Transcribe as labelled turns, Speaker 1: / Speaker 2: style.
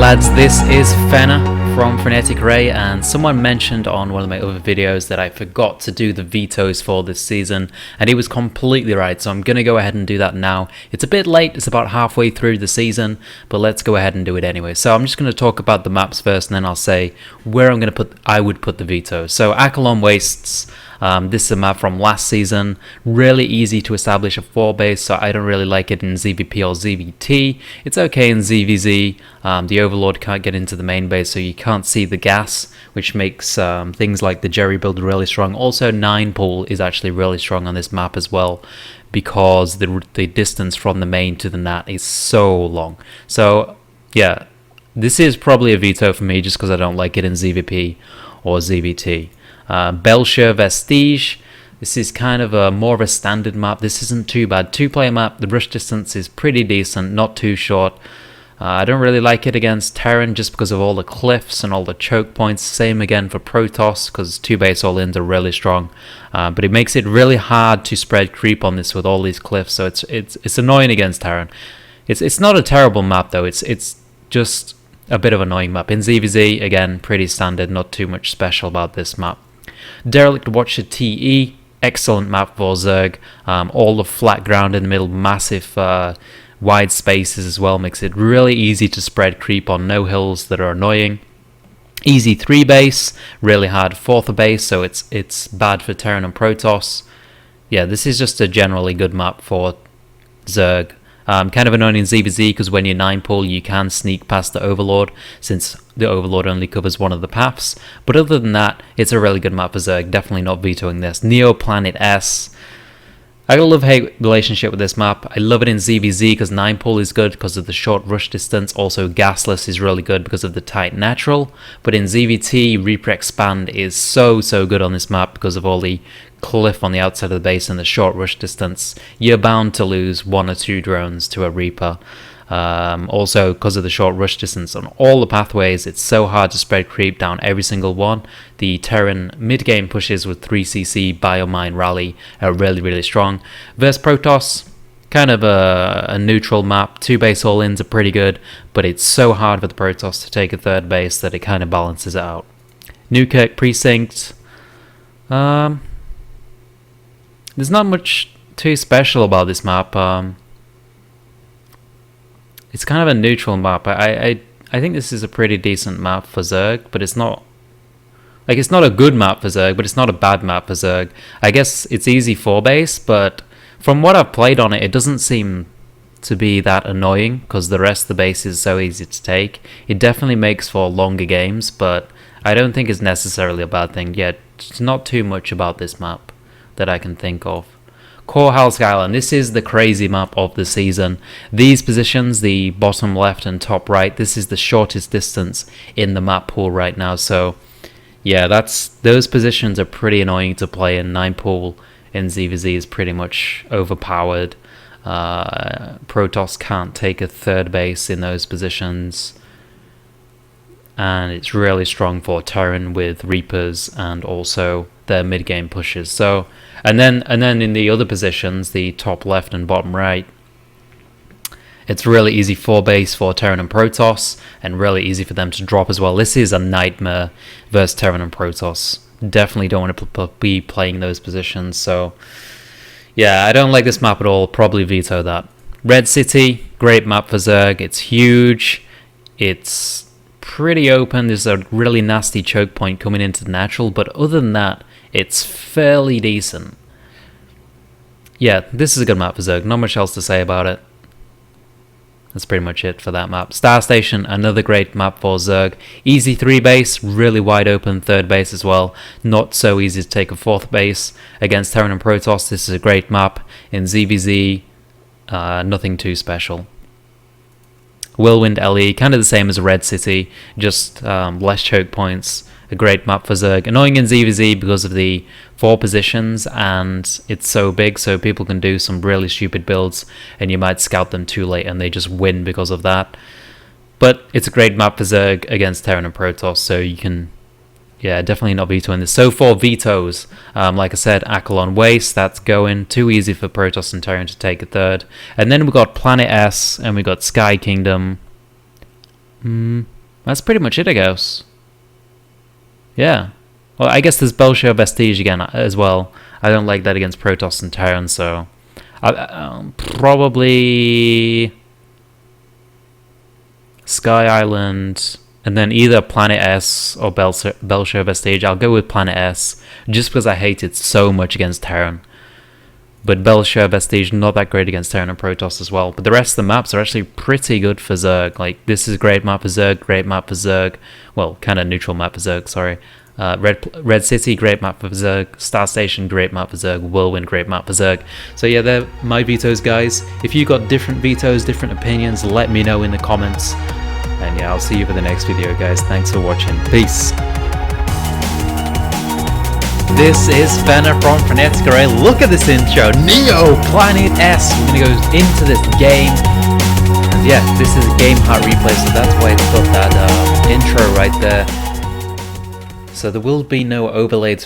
Speaker 1: lads, this is Fenner from Frenetic Ray, and someone mentioned on one of my other videos that I forgot to do the vetoes for this season, and he was completely right, so I'm going to go ahead and do that now. It's a bit late, it's about halfway through the season, but let's go ahead and do it anyway. So I'm just going to talk about the maps first, and then I'll say where I would put the vetoes. So Aalon Wastes. This is a map from last season, really easy to establish a 4 base, so I don't really like it in ZVP or ZVT. It's okay in ZVZ. The Overlord can't get into the main base, so you can't see the gas, which makes things like the Jerry build really strong. Also, 9 pool is actually really strong on this map as well, because the distance from the main to the nat is so long. So yeah, this is probably a veto for me just because I don't like it in ZVP or ZVT. Belia Vge. This is kind of more of a standard map. This isn't too bad. 2-player map. The rush distance is pretty decent, not too short. I don't really like it against Terran just because of all the cliffs and all the choke points. Same again for Protoss because 2 base all-ins are really strong. But it makes it really hard to spread creep on this with all these cliffs. So it's annoying against Terran. It's not a terrible map though. It's just a bit of an annoying map. In ZVZ, again, pretty standard. Not too much special about this map. Derelict Watcher TE, excellent map for Zerg. All the flat ground in the middle, massive wide spaces as well, makes it really easy to spread creep on no hills that are annoying. Easy 3 base, really hard 4th base, so it's bad for Terran and Protoss. Yeah, this is just a generally good map for Zerg. Kind of annoying in ZVZ because when you're 9 pull you can sneak past the Overlord since the Overlord only covers one of the paths. But other than that, it's a really good map for Zerg. Definitely not vetoing this. Neoplanet S. I got a love-hate relationship with this map. I love it in ZVZ because 9 pull is good because of the short rush distance. Also gasless is really good because of the tight natural. But in ZVT, Reaper Expand is so good on this map because of all the cliff on the outside of the base and the short rush distance. You're bound to lose 1 or 2 drones to a Reaper. Also because of the short rush distance on all the pathways, it's so hard to spread creep down every single one. The Terran mid-game pushes with 3cc Biomine Rally are really strong. Versus Protoss, kind of a neutral map. 2 base all-ins are pretty good, but it's so hard for the Protoss to take a 3rd base that it kind of balances it out. Newkirk Precinct. There's not much too special about this map. It's kind of a neutral map. I think this is a pretty decent map for Zerg, but it's not a good map for Zerg, but it's not a bad map for Zerg. I guess it's easy 4 base, but from what I've played on it, it doesn't seem to be that annoying because the rest of the base is so easy to take. It definitely makes for longer games, but I don't think it's necessarily a bad thing yet. It's not too much about this map that I can think of. Corehouse Island. This is the crazy map of the season. These positions, the bottom left and top right, this is the shortest distance in the map pool right now. So yeah, those positions are pretty annoying to play in. 9 pool in ZVZ is pretty much overpowered. Protoss can't take a 3rd base in those positions. And it's really strong for Terran with Reapers and also their mid-game pushes. So, and then in the other positions, the top left and bottom right, it's really easy 4 base for Terran and Protoss, and really easy for them to drop as well. This is a nightmare versus Terran and Protoss. Definitely don't want to be playing those positions. So, yeah, I don't like this map at all. Probably veto that. Red City, great map for Zerg. It's huge. It's pretty open. There's a really nasty choke point coming into the natural, but other than that, it's fairly decent. Yeah, this is a good map for Zerg. Not much else to say about it. That's pretty much it for that map. Star Station, another great map for Zerg. Easy 3 base, really wide open 3rd base as well. Not so easy to take a 4th base. Against Terran and Protoss, this is a great map. In ZVZ, nothing too special. Whirlwind LE, kind of the same as Red City, just less choke points. A great map for Zerg. Annoying in ZVZ because of the 4 positions, and it's so big, so people can do some really stupid builds, and you might scout them too late, and they just win because of that. But it's a great map for Zerg against Terran and Protoss, so you can, yeah, definitely not vetoing this. So for vetoes, like I said, Aalon Waste, that's going. Too easy for Protoss and Terran to take a 3rd. And then we got Planet S, and we got Sky Kingdom. That's pretty much it, I guess. Yeah. Well, I guess there's Belia Vge again as well. I don't like that against Protoss and Terran, so... probably... Sky Island, and then either Planet S or Belia Vge. I'll go with Planet S, just because I hate it so much against Terran. But Belia Vge not that great against Terran and Protoss as well. But the rest of the maps are actually pretty good for Zerg. Like, this is a great map for Zerg, great map for Zerg. Well, kind of neutral map for Zerg, sorry. Red City, great map for Zerg. Star Station, great map for Zerg. Whirlwind, great map for Zerg. So yeah, they're my vetoes, guys. If you got different vetoes, different opinions, let me know in the comments. And yeah, I'll see you for the next video, guys. Thanks for watching. Peace. This is Fenner from Frenetic Array. Look at this intro. Neoplanet S. We're gonna go into this game. And yeah, this is a game heart replay, so that's why it's got that intro right there. So there will be no overlays